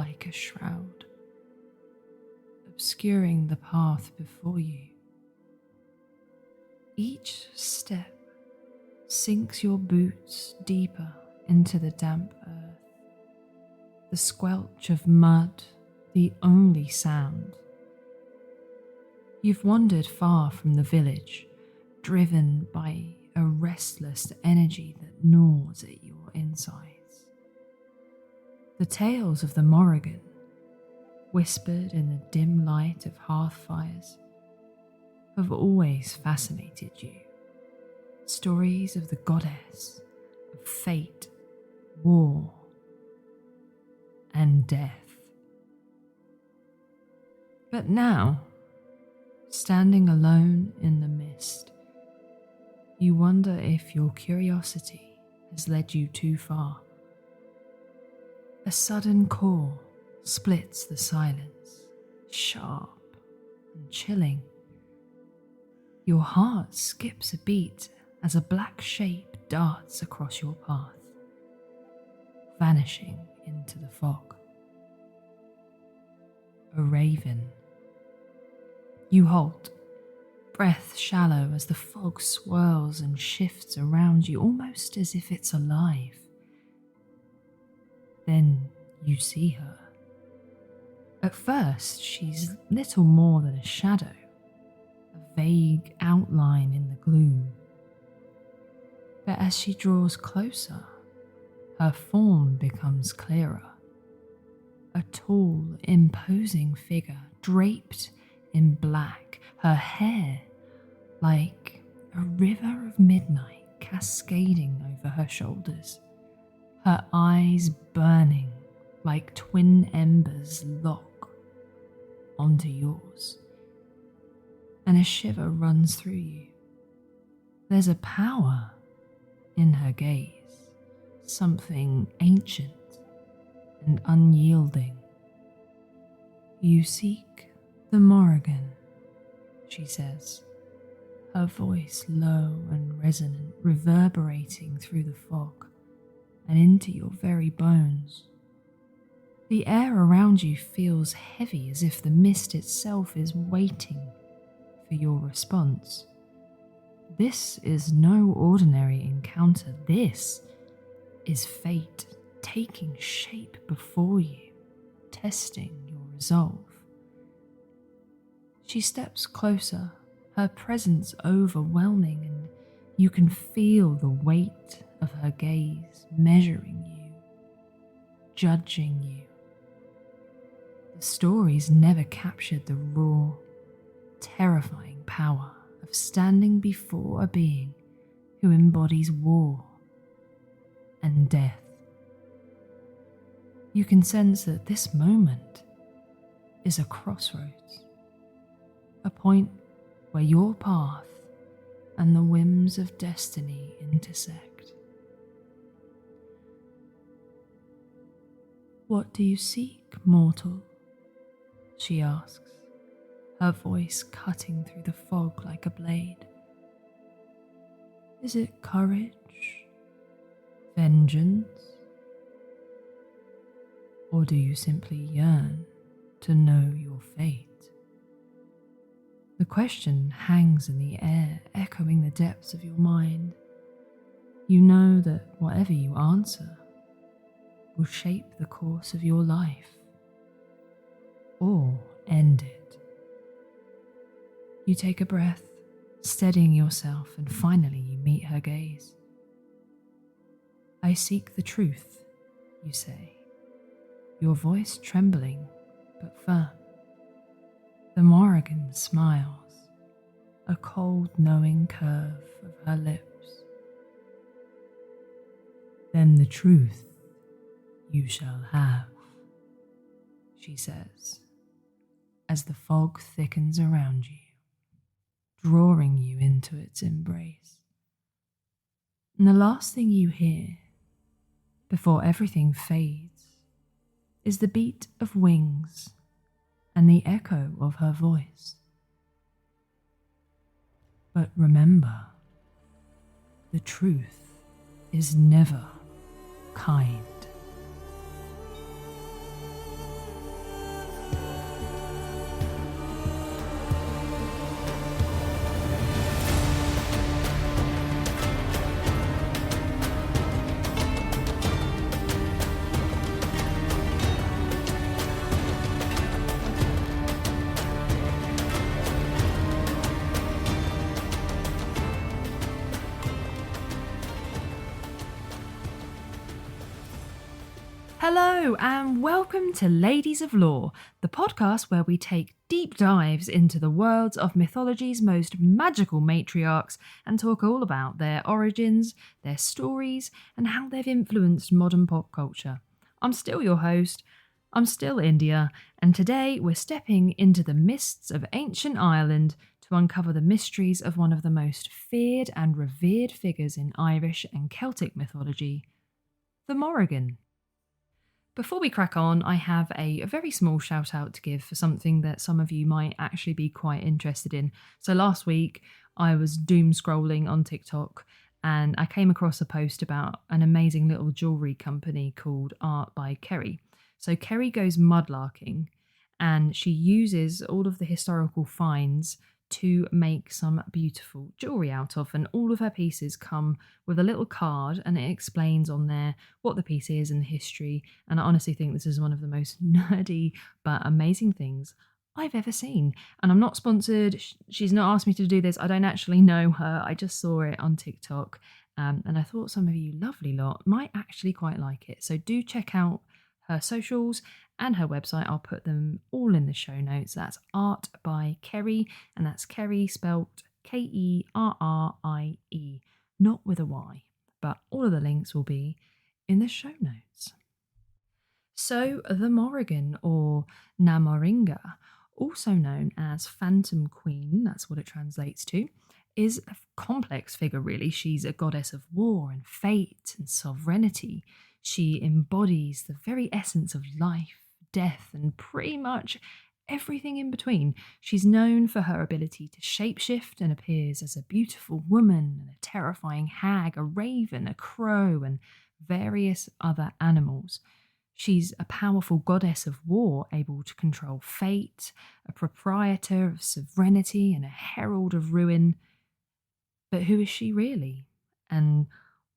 like a shroud, obscuring the path before you. Each step sinks your boots deeper into the damp earth, the squelch of mud the only sound. You've wandered far from the village, driven by a restless energy that gnaws at your insides. The tales of the Morrigan, whispered in the dim light of hearth fires, have always fascinated you. Stories of the goddess, of fate, war, and death. But now, standing alone in the mist, you wonder if your curiosity has led you too far. A sudden call splits the silence, sharp and chilling. Your heart skips a beat as a black shape darts across your path, vanishing into the fog. A raven. You halt, breath shallow as the fog swirls and shifts around you, almost as if it's alive. Then you see her. At first, she's little more than a shadow, a vague outline in the gloom. But as she draws closer, her form becomes clearer. A tall, imposing figure draped in black, her hair like a river of midnight cascading over her shoulders, her eyes burning like twin embers lock onto yours. And a shiver runs through you. There's a power in her gaze, something ancient and unyielding. You seek the Morrigan, she says, her voice low and resonant, reverberating through the fog and into your very bones. The air around you feels heavy, as if the mist itself is waiting for your response. This is no ordinary encounter. This is fate taking shape before you, testing your resolve. She steps closer, her presence overwhelming, and you can feel the weight of her gaze measuring you, judging you. The stories never captured the raw, terrifying power of standing before a being who embodies war and death. You can sense that this moment is a crossroads, a point where your path and the whims of destiny intersect. What do you seek, mortal? She asks, her voice cutting through the fog like a blade. Is it courage? Vengeance? Or do you simply yearn to know your fate? The question hangs in the air, echoing the depths of your mind. You know that whatever you answer will shape the course of your life, or end it. You take a breath, steadying yourself, and finally you meet her gaze. I seek the truth, you say, your voice trembling but firm. The Morrigan smiles, a cold, knowing curve of her lips. Then the truth you shall have, she says, as the fog thickens around you, drawing you into its embrace. And the last thing you hear, before everything fades, is the beat of wings and the echo of her voice. But remember, the truth is never kind. Hello and welcome to Ladies of Lore, the podcast where we take deep dives into the worlds of mythology's most magical matriarchs and talk all about their origins, their stories, and how they've influenced modern pop culture. I'm still your host, I'm still India, and today we're stepping into the mists of ancient Ireland to uncover the mysteries of one of the most feared and revered figures in Irish and Celtic mythology, the Morrigan. Before we crack on, I have a very small shout out to give for something that some of you might actually be quite interested in. So last week, I was doom scrolling on TikTok and I came across a post about an amazing little jewellery company called Art by Kerry. So Kerry goes mudlarking and she uses all of the historical finds to make some beautiful jewellery out of, and all of her pieces come with a little card and it explains on there what the piece is and the history, and I honestly think this is one of the most nerdy but amazing things I've ever seen. And I'm not sponsored, she's not asked me to do this, I don't actually know her, I just saw it on TikTok, and I thought some of you lovely lot might actually quite like it, so do check out her socials and her website. I'll put them all in the show notes. That's Art by Kerry, and that's Kerry spelt Kerrie, not with a Y, but all of the links will be in the show notes. So the Morrigan, or Na Moringa, also known as Phantom Queen, that's what it translates to, is a complex figure really. She's a goddess of war and fate and sovereignty. She embodies the very essence of life, death, and pretty much everything in between. She's known for her ability to shapeshift and appears as a beautiful woman, a terrifying hag, a raven, a crow, and various other animals. She's a powerful goddess of war, able to control fate, a proprietor of sovereignty, and a herald of ruin. But who is she really? And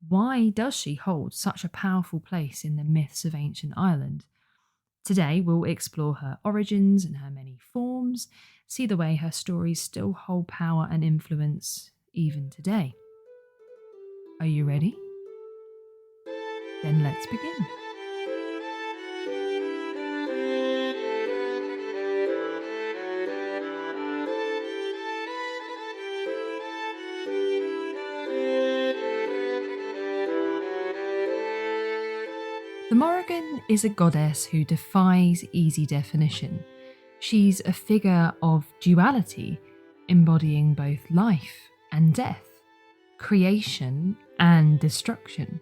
why does she hold such a powerful place in the myths of ancient Ireland? Today we'll explore her origins and her many forms, see the way her stories still hold power and influence even today. Are you ready? Then let's begin. The Morrigan is a goddess who defies easy definition. She's a figure of duality, embodying both life and death, creation and destruction.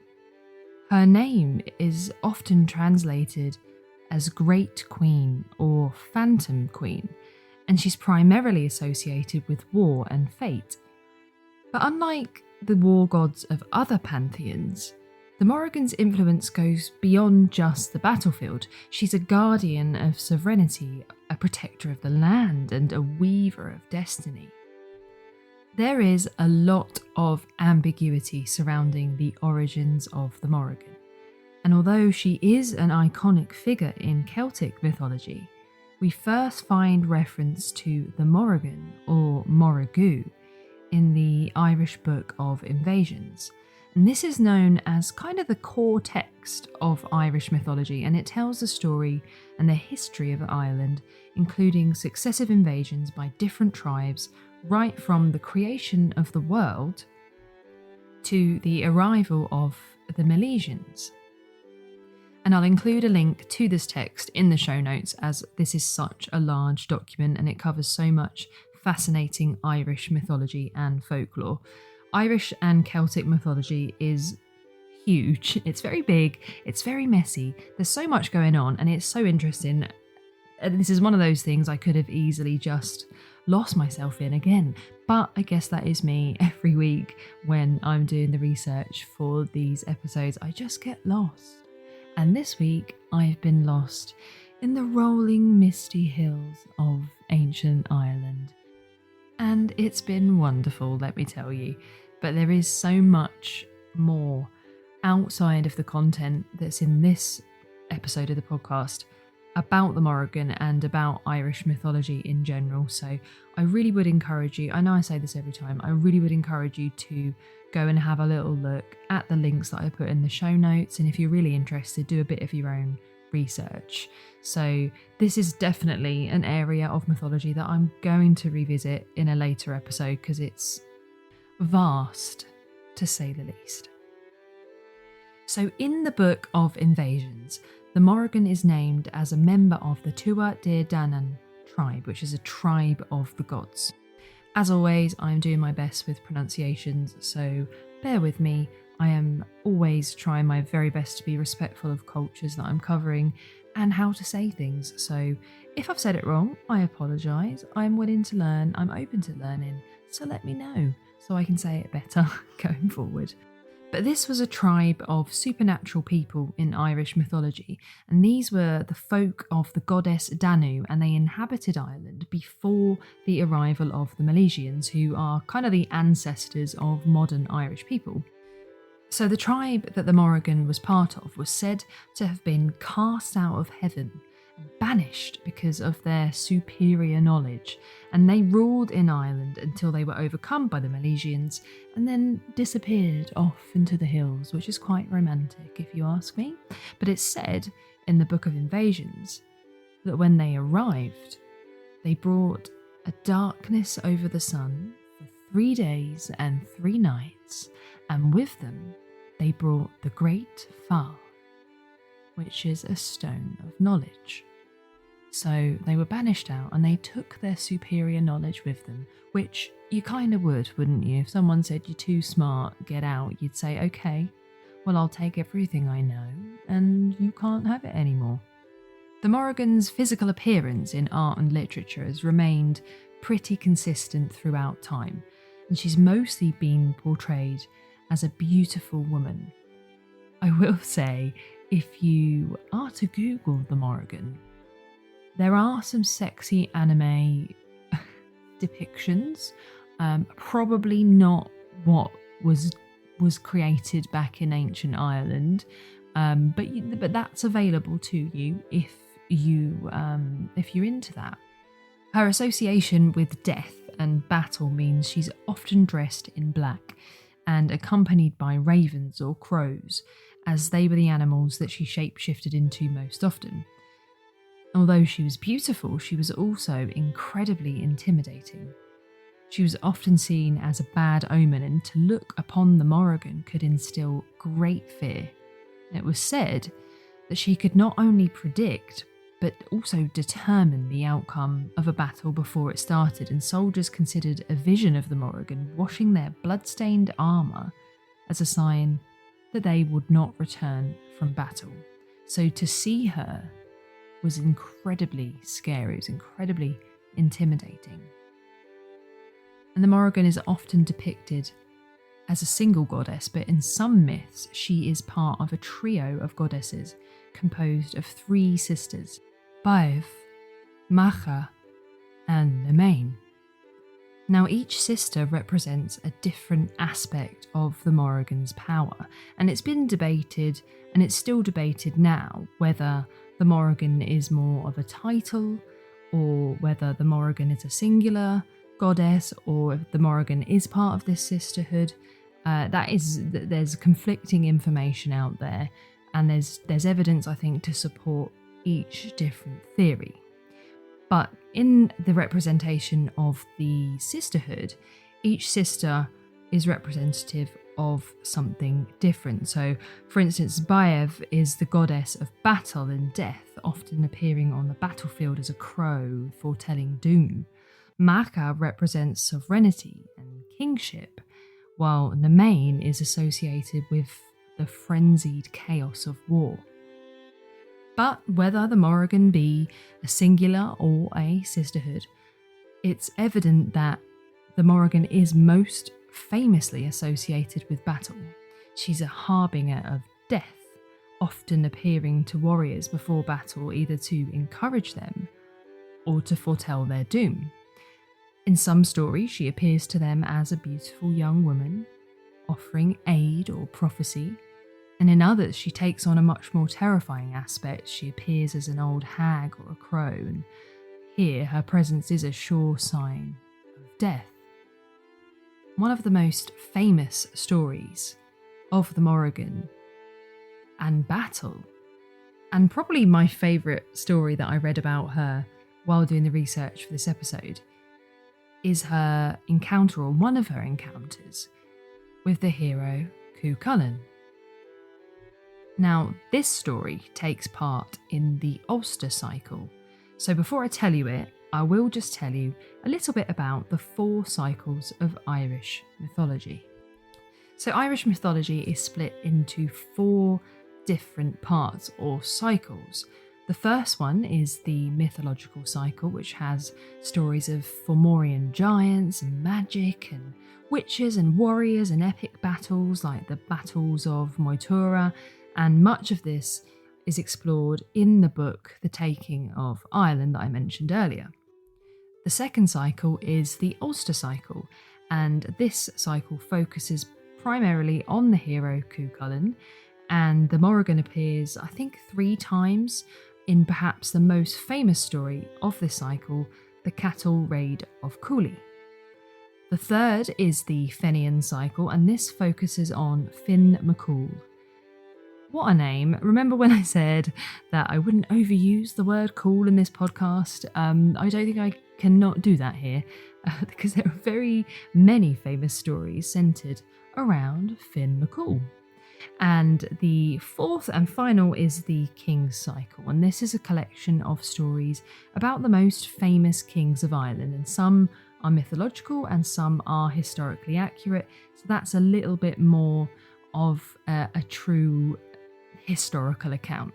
Her name is often translated as Great Queen or Phantom Queen, and she's primarily associated with war and fate. But unlike the war gods of other pantheons, the Morrigan's influence goes beyond just the battlefield. She's a guardian of sovereignty, a protector of the land, and a weaver of destiny. There is a lot of ambiguity surrounding the origins of the Morrigan, and although she is an iconic figure in Celtic mythology, we first find reference to the Morrigan, or Morrigu, in the Irish Book of Invasions. And this is known as kind of the core text of Irish mythology, and it tells the story and the history of Ireland, including successive invasions by different tribes, right from the creation of the world to the arrival of the Milesians. And I'll include a link to this text in the show notes, as this is such a large document and it covers so much fascinating Irish mythology and folklore. Irish and Celtic mythology is huge. It's very big, it's very messy, there's so much going on and it's so interesting. This is one of those things I could have easily just lost myself in again, but I guess that is me every week when I'm doing the research for these episodes. I just get lost. And this week I've been lost in the rolling misty hills of ancient Ireland. And it's been wonderful, let me tell you. But there is so much more outside of the content that's in this episode of the podcast about the Morrigan and about Irish mythology in general. So I really would encourage you, I know I say this every time, I really would encourage you to go and have a little look at the links that I put in the show notes. And if you're really interested, do a bit of your own research. So this is definitely an area of mythology that I'm going to revisit in a later episode because it's vast, to say the least. So in the Book of Invasions, the Morrigan is named as a member of the Tua De Danann tribe, which is a tribe of the gods. As always, I'm doing my best with pronunciations, so bear with me. I am always trying my very best to be respectful of cultures that I'm covering and how to say things. So if I've said it wrong, I apologise. I'm willing to learn. I'm open to learning. So let me know so I can say it better going forward. But this was a tribe of supernatural people in Irish mythology, and these were the folk of the goddess Danu, and they inhabited Ireland before the arrival of the Milesians, who are kind of the ancestors of modern Irish people. So the tribe that the Morrigan was part of was said to have been cast out of heaven and banished because of their superior knowledge, and they ruled in Ireland until they were overcome by the Milesians and then disappeared off into the hills, which is quite romantic if you ask me. But it's said in the Book of Invasions that when they arrived, they brought a darkness over the sun for 3 days and 3 nights, and with them they brought the Great Fal, which is a stone of knowledge. So they were banished out and they took their superior knowledge with them, which you kind of would, wouldn't you? If someone said you're too smart, get out, you'd say, okay, well, I'll take everything I know and you can't have it anymore. The Morrigan's physical appearance in art and literature has remained pretty consistent throughout time, and she's mostly been portrayed as a beautiful woman. I will say, if you are to Google the Morrigan, there are some sexy anime depictions, probably not what was created back in ancient Ireland, but that's available to you if you're into that. Her association with death and battle means she's often dressed in black and accompanied by ravens or crows, as they were the animals that she shapeshifted into most often. Although she was beautiful, she was also incredibly intimidating. She was often seen as a bad omen, and to look upon the Morrigan could instill great fear. It was said that she could not only predict, but also determine the outcome of a battle before it started, and soldiers considered a vision of the Morrigan washing their blood-stained armour as a sign that they would not return from battle. So to see her was incredibly scary, it was incredibly intimidating. And the Morrigan is often depicted as a single goddess, but in some myths she is part of a trio of goddesses composed of 3 sisters, Beibh, Macha and Nemain. Now each sister represents a different aspect of the Morrigan's power, and it's been debated, and it's still debated now, whether the Morrigan is more of a title, or whether the Morrigan is a singular goddess, or if the Morrigan is part of this sisterhood. There's conflicting information out there, and there's evidence, I think, to support each different theory. But in the representation of the sisterhood, each sister is representative of something different. So, for instance, Beibh is the goddess of battle and death, often appearing on the battlefield as a crow, foretelling doom. Macha represents sovereignty and kingship, while Nemain is associated with the frenzied chaos of war. But whether the Morrigan be a singular or a sisterhood, it's evident that the Morrigan is most famously associated with battle. She's a harbinger of death, often appearing to warriors before battle either to encourage them or to foretell their doom. In some stories, she appears to them as a beautiful young woman, offering aid or prophecy, and in others she takes on a much more terrifying aspect. She appears as an old hag or a crow, and here her presence is a sure sign of death. one of the most famous stories of the Morrigan and battle, and probably my favourite story that I read about her while doing the research for this episode, is her encounter, or one of her encounters, with the hero Cuchulainn. Now, this story takes part in the Ulster cycle, so before I tell you it, I will just tell you a little bit about the 4 cycles of Irish mythology. So Irish mythology is split into 4 different parts or cycles. The first one is the mythological cycle, which has stories of Fomorian giants and magic and witches and warriors and epic battles like the battles of Moytura, and much of this is explored in the book The Taking of Ireland that I mentioned earlier. The second cycle is the Ulster cycle, and this cycle focuses primarily on the hero Cuchulainn, and the Morrigan appears, I think, 3 times in perhaps the most famous story of this cycle, the Cattle Raid of Cooley. The third is the Fenian cycle, and this focuses on Finn McCool. What a name. Remember when I said that I wouldn't overuse the word cool in this podcast? I don't think I cannot do that here, because there are very many famous stories centred around Finn McCool. And the fourth and final is the King's Cycle, and this is a collection of stories about the most famous kings of Ireland, and some are mythological and some are historically accurate, so that's a little bit more of a true historical account.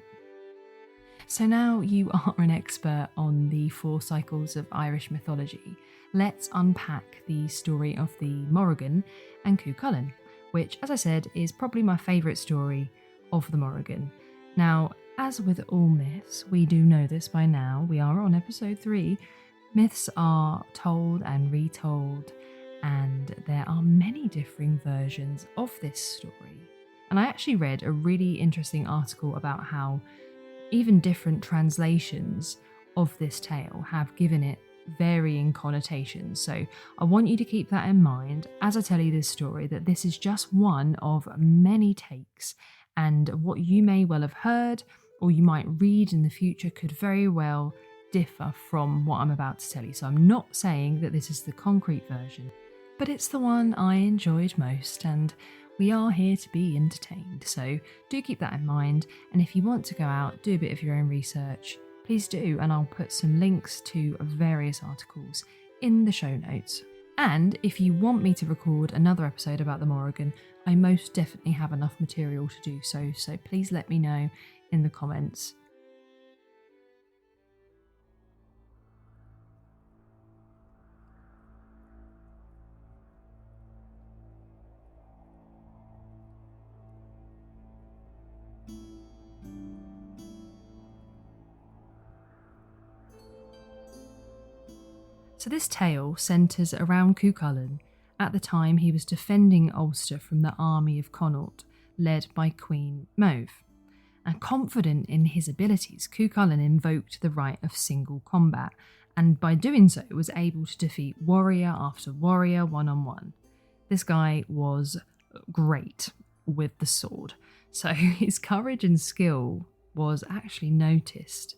So now you are an expert on the 4 cycles of Irish mythology, let's unpack the story of the Morrigan and Cuchulainn, which, as I said, is probably my favourite story of the Morrigan. Now, as with all myths, we do know this by now, we are on episode 3, myths are told and retold, and there are many differing versions of this story. And I actually read a really interesting article about how even different translations of this tale have given it varying connotations. So I want you to keep that in mind as I tell you this story, that this is just one of many takes, and what you may well have heard or you might read in the future could very well differ from what I'm about to tell you. So I'm not saying that this is the concrete version, but it's the one I enjoyed most, and we are here to be entertained. So do keep that in mind, and if you want to go out, do a bit of your own research, please do, and I'll put some links to various articles in the show notes. And if you want me to record another episode about the Morrigan, I most definitely have enough material to do so, so please let me know in the comments. So this tale centres around Cuchulainn at the time he was defending Ulster from the army of Connaught, led by Queen Mauve. And confident in his abilities, Cuchulainn invoked the right of single combat, and by doing so was able to defeat warrior after warrior one-on-one. This guy was great with the sword, so his courage and skill was actually noticed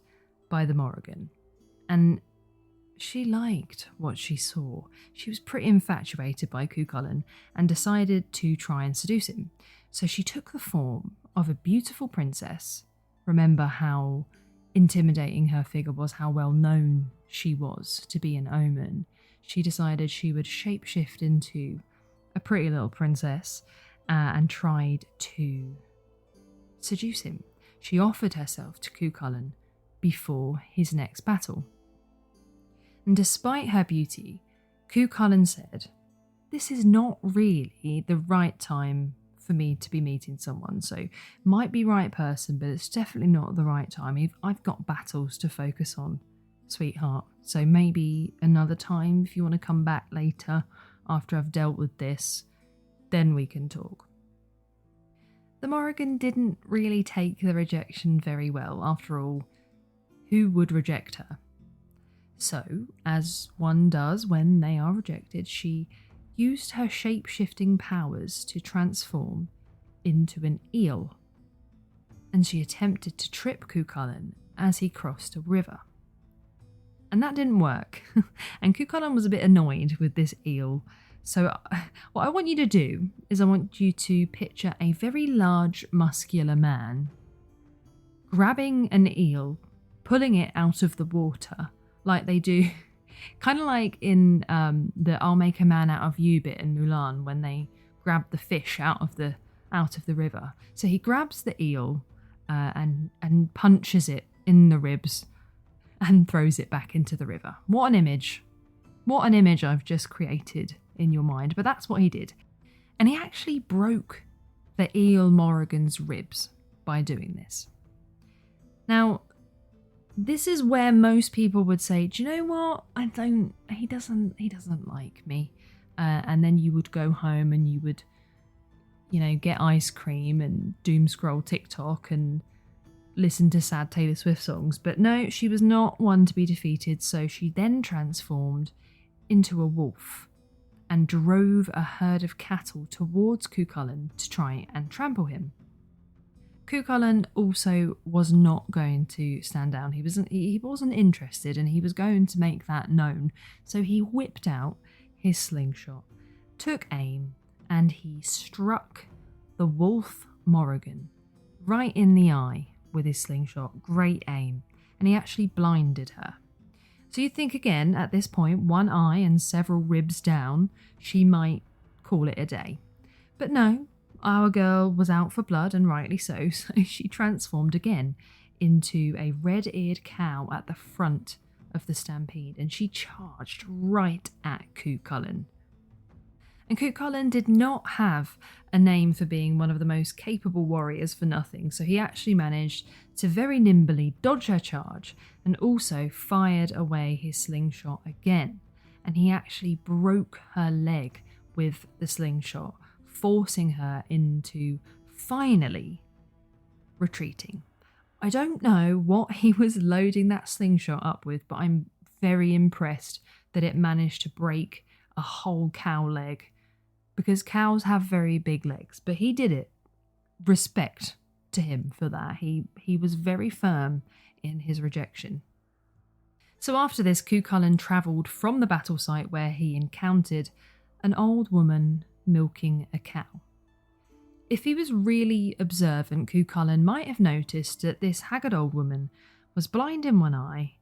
by the Morrigan. And she liked what she saw. She was pretty infatuated by Cuchulainn and decided to try and seduce him. So she took the form of a beautiful princess. Remember how intimidating her figure was, how well known she was to be an omen. She decided she would shapeshift into a pretty little princess and tried to seduce him. She offered herself to Cuchulainn before his next battle. And despite her beauty, Cuchulainn said, "This is not really the right time for me to be meeting someone, so might be right person, but it's definitely not the right time. I've got battles to focus on, sweetheart, so maybe another time if you want to come back later after I've dealt with this, then we can talk." The Morrigan didn't really take the rejection very well. After all, who would reject her? So, as one does when they are rejected, she used her shape-shifting powers to transform into an eel, and she attempted to trip Cuchulainn as he crossed a river. And that didn't work, and Cuchulainn was a bit annoyed with this eel. So what I want you to do is I want you to picture a very large, muscular man grabbing an eel, pulling it out of the water like they do, kind of like in the I'll Make a Man Out of You bit in Mulan when they grab the fish out of the river. So he grabs the eel and punches it in the ribs and throws it back into the river. What an image. What an image I've just created in your mind. But that's what he did. And he actually broke the eel Morrigan's ribs by doing this. Now, this is where most people would say, do you know what? He doesn't like me. And then you would go home and you would, get ice cream and doom scroll TikTok and listen to sad Taylor Swift songs. But no, she was not one to be defeated. So she then transformed into a wolf and drove a herd of cattle towards Cuchulainn to try and trample him. Cuchulainn also was not going to stand down. He wasn't interested, and he was going to make that known. So he whipped out his slingshot, took aim, and he struck the wolf Morrigan right in the eye with his slingshot. Great aim. And he actually blinded her. So you think again, at this point, one eye and several ribs down, she might call it a day. But no, our girl was out for blood, and rightly so she transformed again into a red-eared cow at the front of the stampede, and she charged right at Cuchulainn. And Cuchulainn did not have a name for being one of the most capable warriors for nothing, so he actually managed to very nimbly dodge her charge and also fired away his slingshot again. And he actually broke her leg with the slingshot, forcing her into finally retreating. I don't know what he was loading that slingshot up with, but I'm very impressed that it managed to break a whole cow leg, because cows have very big legs, but he did it. Respect to him for that. He was very firm in his rejection. So after this, Cuchulainn travelled from the battle site where he encountered an old woman milking a cow. If he was really observant, Cuchulainn might have noticed that this haggard old woman was blind in one eye,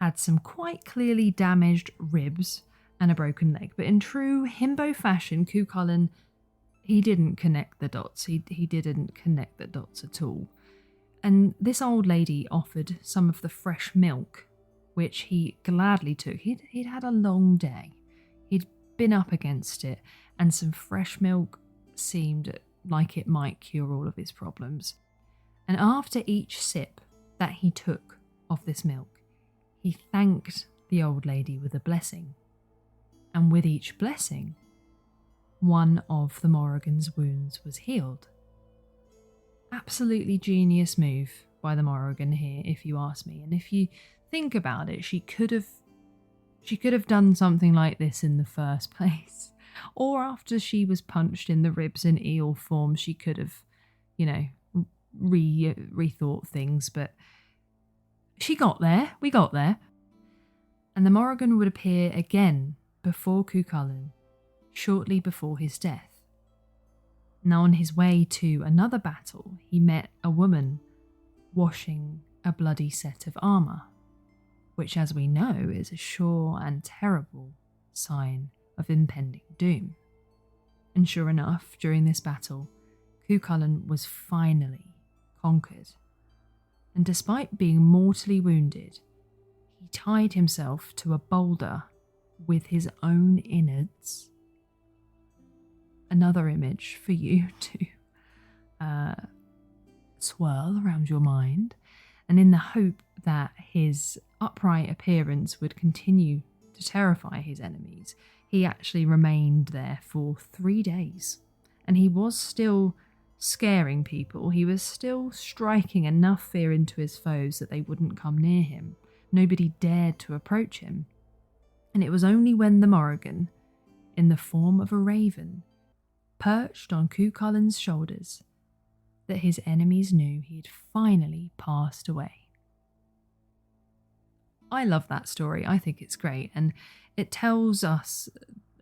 had some quite clearly damaged ribs and a broken leg. But in true himbo fashion, Cuchulainn, he didn't connect the dots. He didn't connect the dots at all. And this old lady offered some of the fresh milk, which he gladly took. He'd had a long day. He'd been up against it, and some fresh milk seemed like it might cure all of his problems. And after each sip that he took of this milk, he thanked the old lady with a blessing. And with each blessing, one of the Morrigan's wounds was healed. Absolutely genius move by the Morrigan here, if you ask me. And if you think about it, she could have done something like this in the first place. Or after she was punched in the ribs in eel form, she could have, rethought things. But she got there. We got there. And the Morrigan would appear again before Cuchulainn, shortly before his death. Now on his way to another battle, he met a woman washing a bloody set of armour, which, as we know, is a sure and terrible sign of impending doom. And sure enough, during this battle, Cuchulainn was finally conquered. And despite being mortally wounded, he tied himself to a boulder with his own innards. Another image for you to swirl around your mind, and in the hope that his upright appearance would continue to terrify his enemies, he actually remained there for 3 days. And he was still scaring people. He was still striking enough fear into his foes that they wouldn't come near him. Nobody dared to approach him. And it was only when the Morrigan, in the form of a raven, perched on Cuchulain's shoulders, that his enemies knew he had finally passed away. I love that story. I think it's great, and it tells us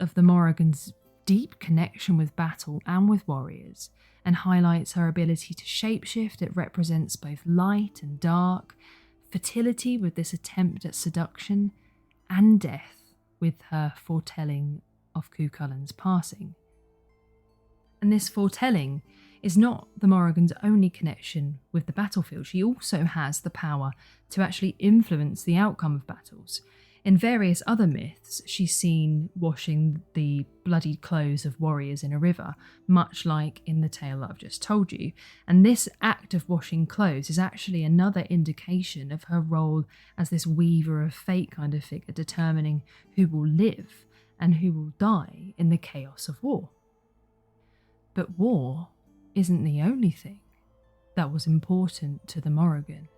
of the Morrigan's deep connection with battle and with warriors, and highlights her ability to shapeshift. It represents both light and dark, fertility with this attempt at seduction, and death with her foretelling of Cuchulain's passing. And this foretelling is not the Morrigan's only connection with the battlefield. She also has the power to actually influence the outcome of battles. In various other myths, she's seen washing the bloodied clothes of warriors in a river, much like in the tale that I've just told you. And this act of washing clothes is actually another indication of her role as this weaver of fate kind of figure, determining who will live and who will die in the chaos of war. But war isn't the only thing that was important to the Morrigan.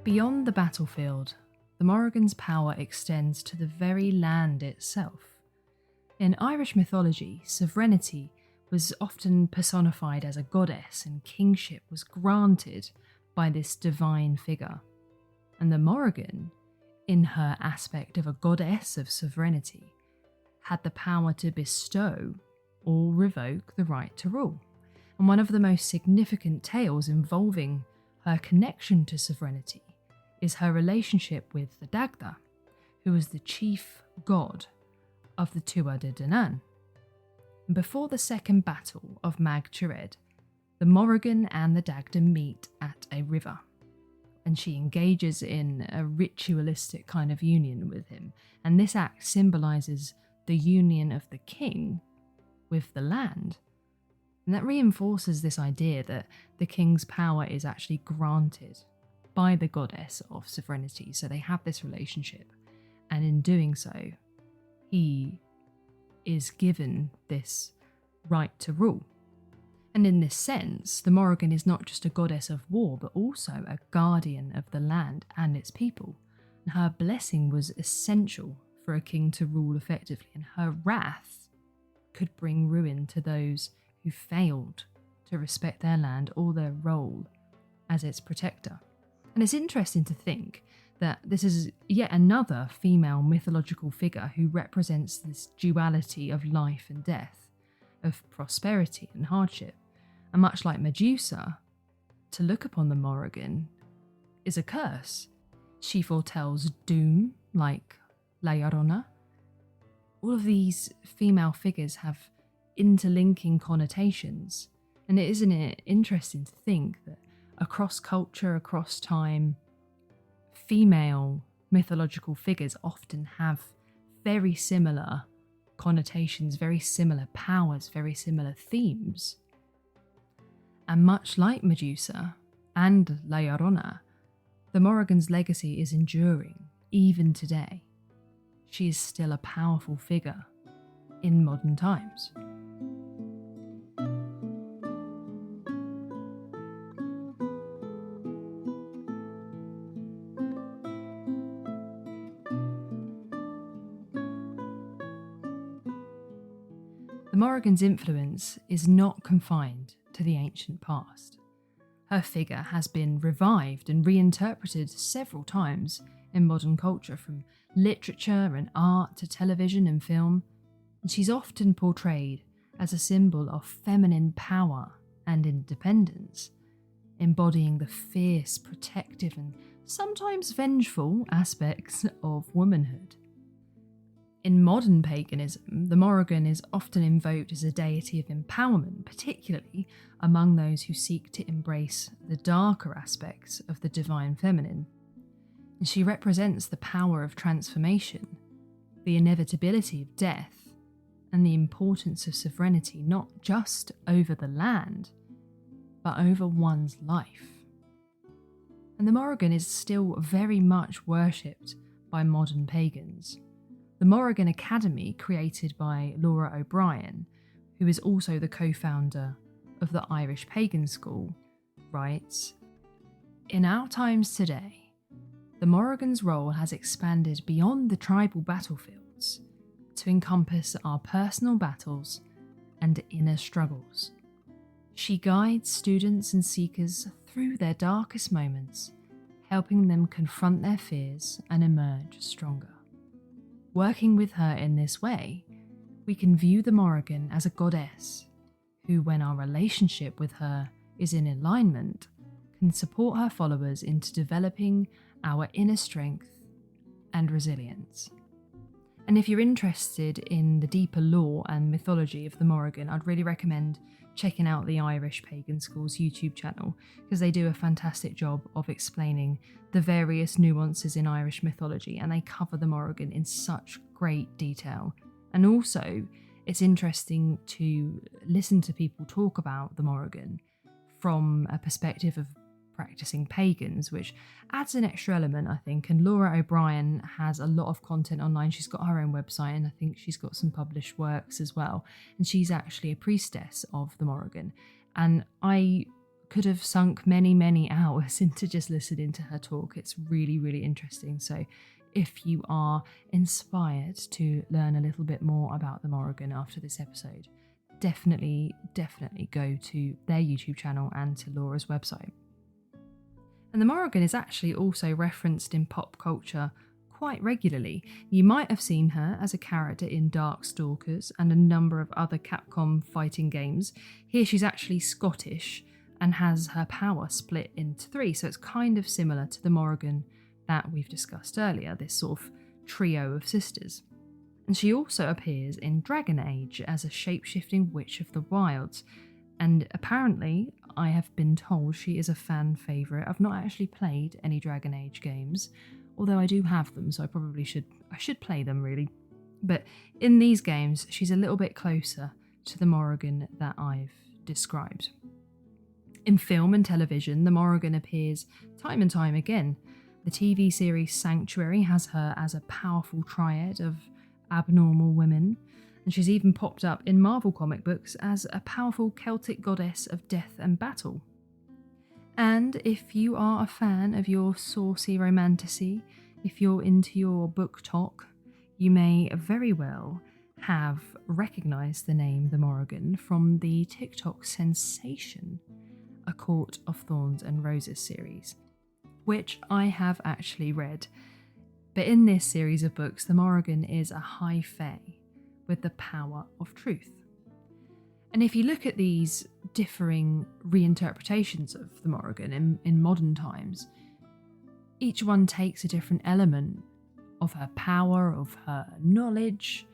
Beyond the battlefield, the Morrigan's power extends to the very land itself. In Irish mythology, sovereignty was often personified as a goddess, and kingship was granted by this divine figure. And the Morrigan, in her aspect of a goddess of sovereignty, had the power to bestow or revoke the right to rule. And one of the most significant tales involving her connection to sovereignty is her relationship with the Dagda, who was the chief god of the Tuatha De Danann. Before the second battle of Mag Tuired, the Morrigan and the Dagda meet at a river, and she engages in a ritualistic kind of union with him, and this act symbolises the union of the king with the land. And that reinforces this idea that the king's power is actually granted by the goddess of sovereignty. So they have this relationship, and in doing so, he is given this right to rule. And in this sense, the Morrigan is not just a goddess of war, but also a guardian of the land and its people. And her blessing was essential for a king to rule effectively, and her wrath could bring ruin to those who failed to respect their land or their role as its protector. And it's interesting to think that this is yet another female mythological figure who represents this duality of life and death, of prosperity and hardship. And much like Medusa, to look upon the Morrigan is a curse. She foretells doom, like La Llorona. All of these female figures have interlinking connotations, and isn't it interesting to think that across culture, across time, female mythological figures often have very similar connotations, very similar powers, very similar themes. And much like Medusa and La Llorona, the Morrigan's legacy is enduring even today. She is still a powerful figure in modern times. The Morrigan's influence is not confined to the ancient past. Her figure has been revived and reinterpreted several times in modern culture, from literature and art to television and film, and she's often portrayed as a symbol of feminine power and independence, embodying the fierce, protective, and sometimes vengeful aspects of womanhood. In modern paganism, the Morrigan is often invoked as a deity of empowerment, particularly among those who seek to embrace the darker aspects of the divine feminine. And she represents the power of transformation, the inevitability of death, and the importance of sovereignty not just over the land, but over one's life. And the Morrigan is still very much worshipped by modern pagans. The Morrigan Academy, created by Laura O'Brien, who is also the co-founder of the Irish Pagan School, writes, "In our times today, the Morrigan's role has expanded beyond the tribal battlefields to encompass our personal battles and inner struggles. She guides students and seekers through their darkest moments, helping them confront their fears and emerge stronger. Working with her in this way, we can view the Morrigan as a goddess who, when our relationship with her is in alignment, can support her followers into developing our inner strength and resilience." And if you're interested in the deeper lore and mythology of the Morrigan, I'd really recommend checking out the Irish Pagan School's YouTube channel, because they do a fantastic job of explaining the various nuances in Irish mythology, and they cover the Morrigan in such great detail. And also, it's interesting to listen to people talk about the Morrigan from a perspective of practicing pagans, which adds an extra element, I think. And Laura O'Brien has a lot of content online. She's got her own website, and I think she's got some published works as well. And she's actually a priestess of the Morrigan. And I could have sunk many, many hours into just listening to her talk. It's really, really interesting. So if you are inspired to learn a little bit more about the Morrigan after this episode, definitely go to their YouTube channel and to Laura's website. And the Morrigan is actually also referenced in pop culture quite regularly. You might have seen her as a character in Darkstalkers and a number of other Capcom fighting games. Here she's actually Scottish and has her power split into three, so it's kind of similar to the Morrigan that we've discussed earlier, this sort of trio of sisters. And she also appears in Dragon Age as a shape-shifting witch of the wilds, and apparently I have been told she is a fan favourite. I've not actually played any Dragon Age games, although I do have them, so I should play them really. But in these games, she's a little bit closer to the Morrigan that I've described. In film and television, the Morrigan appears time and time again. The TV series Sanctuary has her as a powerful triad of abnormal women, and she's even popped up in Marvel comic books as a powerful Celtic goddess of death and battle. And if you are a fan of your saucy romantasy, if you're into your book talk, you may very well have recognised the name the Morrigan from the TikTok sensation A Court of Thorns and Roses series, which I have actually read. But in this series of books, the Morrigan is a high fae with the power of truth. And if you look at these differing reinterpretations of the Morrigan in modern times, each one takes a different element of her power, of her knowledge,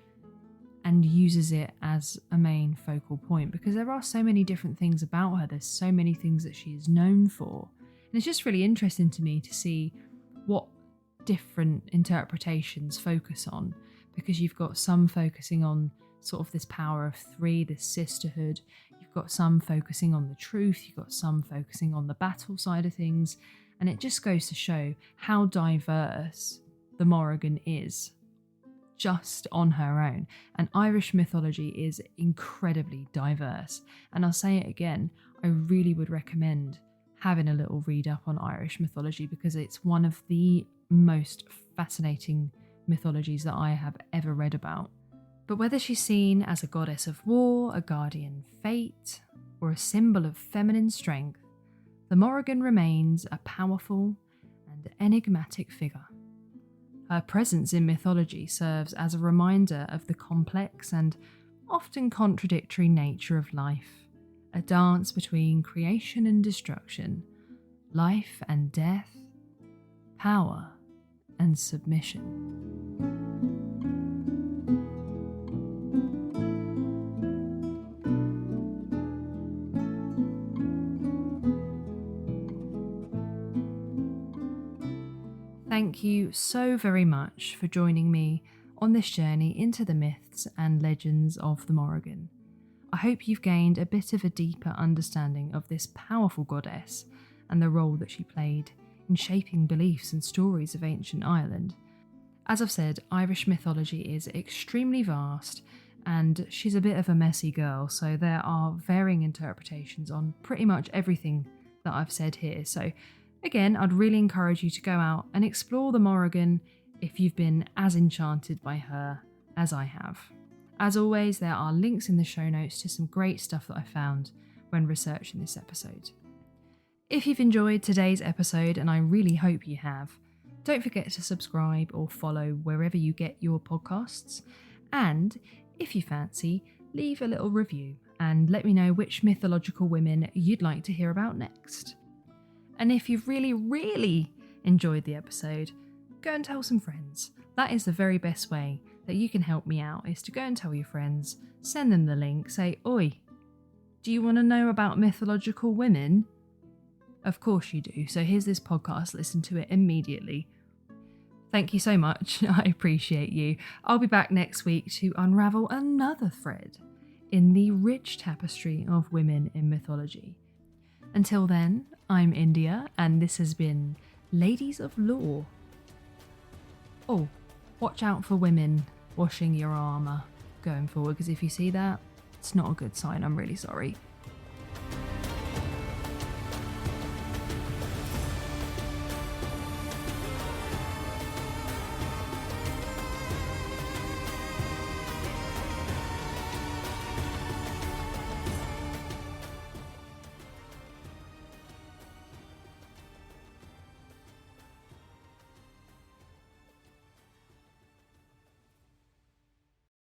and uses it as a main focal point, because there are so many different things about her. There's so many things that she is known for. And it's just really interesting to me to see what different interpretations focus on, because you've got some focusing on sort of this power of three, this sisterhood. You've got some focusing on the truth. You've got some focusing on the battle side of things. And it just goes to show how diverse the Morrigan is just on her own. And Irish mythology is incredibly diverse. And I'll say it again, I really would recommend having a little read up on Irish mythology, because it's one of the most fascinating mythologies that I have ever read about. But whether she's seen as a goddess of war, a guardian fate, or a symbol of feminine strength, the Morrigan remains a powerful and enigmatic figure. Her presence in mythology serves as a reminder of the complex and often contradictory nature of life, a dance between creation and destruction, life and death, power and submission. Thank you so very much for joining me on this journey into the myths and legends of the Morrigan. I hope you've gained a bit of a deeper understanding of this powerful goddess and the role that she played in shaping beliefs and stories of ancient Ireland. As I've said, Irish mythology is extremely vast, and she's a bit of a messy girl, so there are varying interpretations on pretty much everything that I've said here. So again, I'd really encourage you to go out and explore the Morrigan if you've been as enchanted by her as I have. As always, there are links in the show notes to some great stuff that I found when researching this episode. If you've enjoyed today's episode, and I really hope you have, don't forget to subscribe or follow wherever you get your podcasts. And if you fancy, leave a little review and let me know which mythological women you'd like to hear about next. And if you've really enjoyed the episode, go and tell some friends. That is the very best way that you can help me out, is to go and tell your friends, send them the link, say, "Oi, do you want to know about mythological women?" Of course you do. So here's this podcast, listen to it immediately. Thank you so much. I appreciate you. I'll be back next week to unravel another thread in the rich tapestry of women in mythology. Until then, I'm India, and this has been Ladies of Lore. Oh, watch out for women washing your armour going forward, because if you see that, it's not a good sign. I'm really sorry.